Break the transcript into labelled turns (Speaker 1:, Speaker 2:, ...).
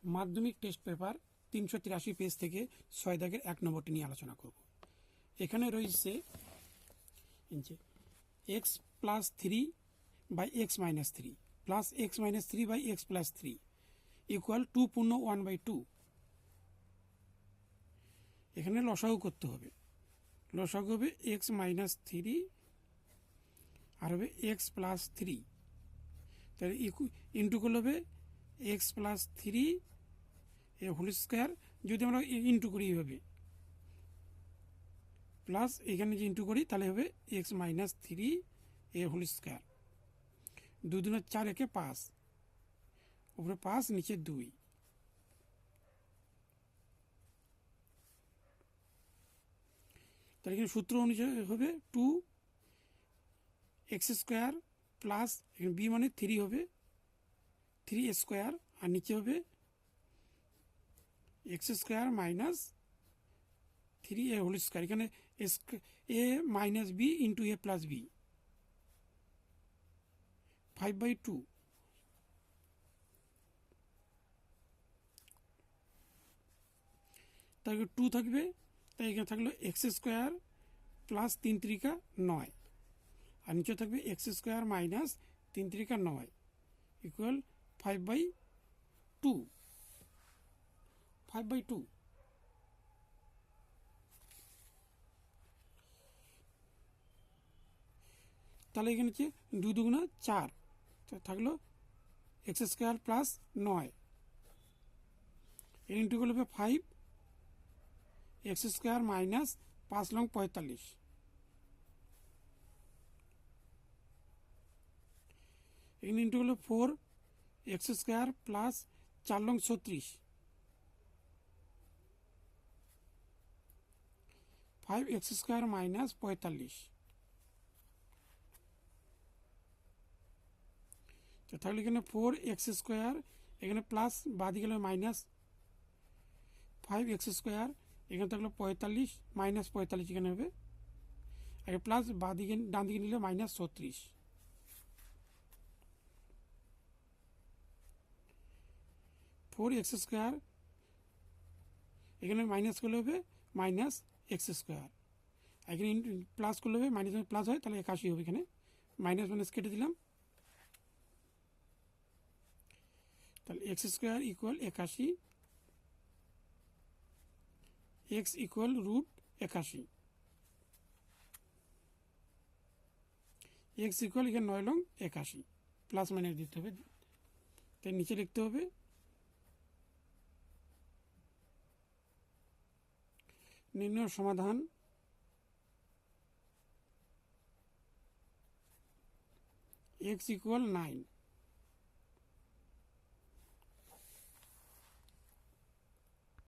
Speaker 1: মাধ্যমিক test paper 383 page থেকে 6 দাগের 1 নম্বরটি নিয়ে আলোচনা করব। এখানে রয়েছে x plus 3 by X minus 3 plus X minus 3 by X plus 3 equal 2 পূর্ণ 1/2। এখানে লসাগু করতে হবে। লসাগু হবে এক্স মাইনাস 3 আর হবে এক্স প্লাস 3, তাহলে ইন্টু করলে হবে এক্স প্লাস 3 এর হোল স্কোয়ার। যদি আমরা ইন্টু করি হবে প্লাস এখানে যে ইন্টু করি তাহলে হবে এক্স মাইনাস 3 এর হোল স্কোয়ার। 2 2 4 একে 5, উপরে 5 নিচে 2। তাহলে এখানে সূত্র অনুযায়ী হবে 2 এক্স স্কোয়ার প্লাস এখানে বি মানে 3 হবে 3 স্কোয়ার, আর নিচে হবে এক্স স্কোয়ার মাইনাস 3 এ হোল স্কোয়ার। এখানে এ মাইনাস বি ইন্টু এ প্লাস বি 5/2। তাই 2 থাকবে, তাই এখানে থাকলো এক্স স্কোয়ার প্লাস 3 3 9, আর নিচে থাকবে এক্স স্কোয়ার মাইনাস 3 3 9 ইকুয়াল 5/2। 5/2। তাহলে এখানে হচ্ছে 2 2 4 থাকলো এক্স স্কোয়ার প্লাস 9, এর ইন্টু করলে 5 এক্স স্কোয়ার মাইনাস 5 লং 45, এখানে ইন্টু করলে 4 x square plus 4 long 36, 5 x square minus 45। তাহলে এখানে 4 এক্স স্কোয়ার, এখানে প্লাস বাদ গেলে মাইনাস 5 এক্স স্কোয়ার, এখানে থাকলো 45 মাইনাস 45 এখানে হবে, আর প্লাস বাঁ দিকে ডান দিকে নিলে মাইনাস 36। 4 এক্স স্কোয়ার, এখানে মাইনাস করলে হবে মাইনাস এক্স স্কোয়ার, এখানে প্লাস করলে হবে মাইনাস প্লাস হয়, তাহলে 81 হবে। এখানে মাইনাস মাইনাস কেটে দিলাম, তাহলে X square equal 81, X equal root 81, X equal এখানে 9 লং 81, প্লাস মাইনাস দিতে হবে, তাই নিচে লিখতে হবে নির্ণয় সমাধান x ইকুয়াল 9।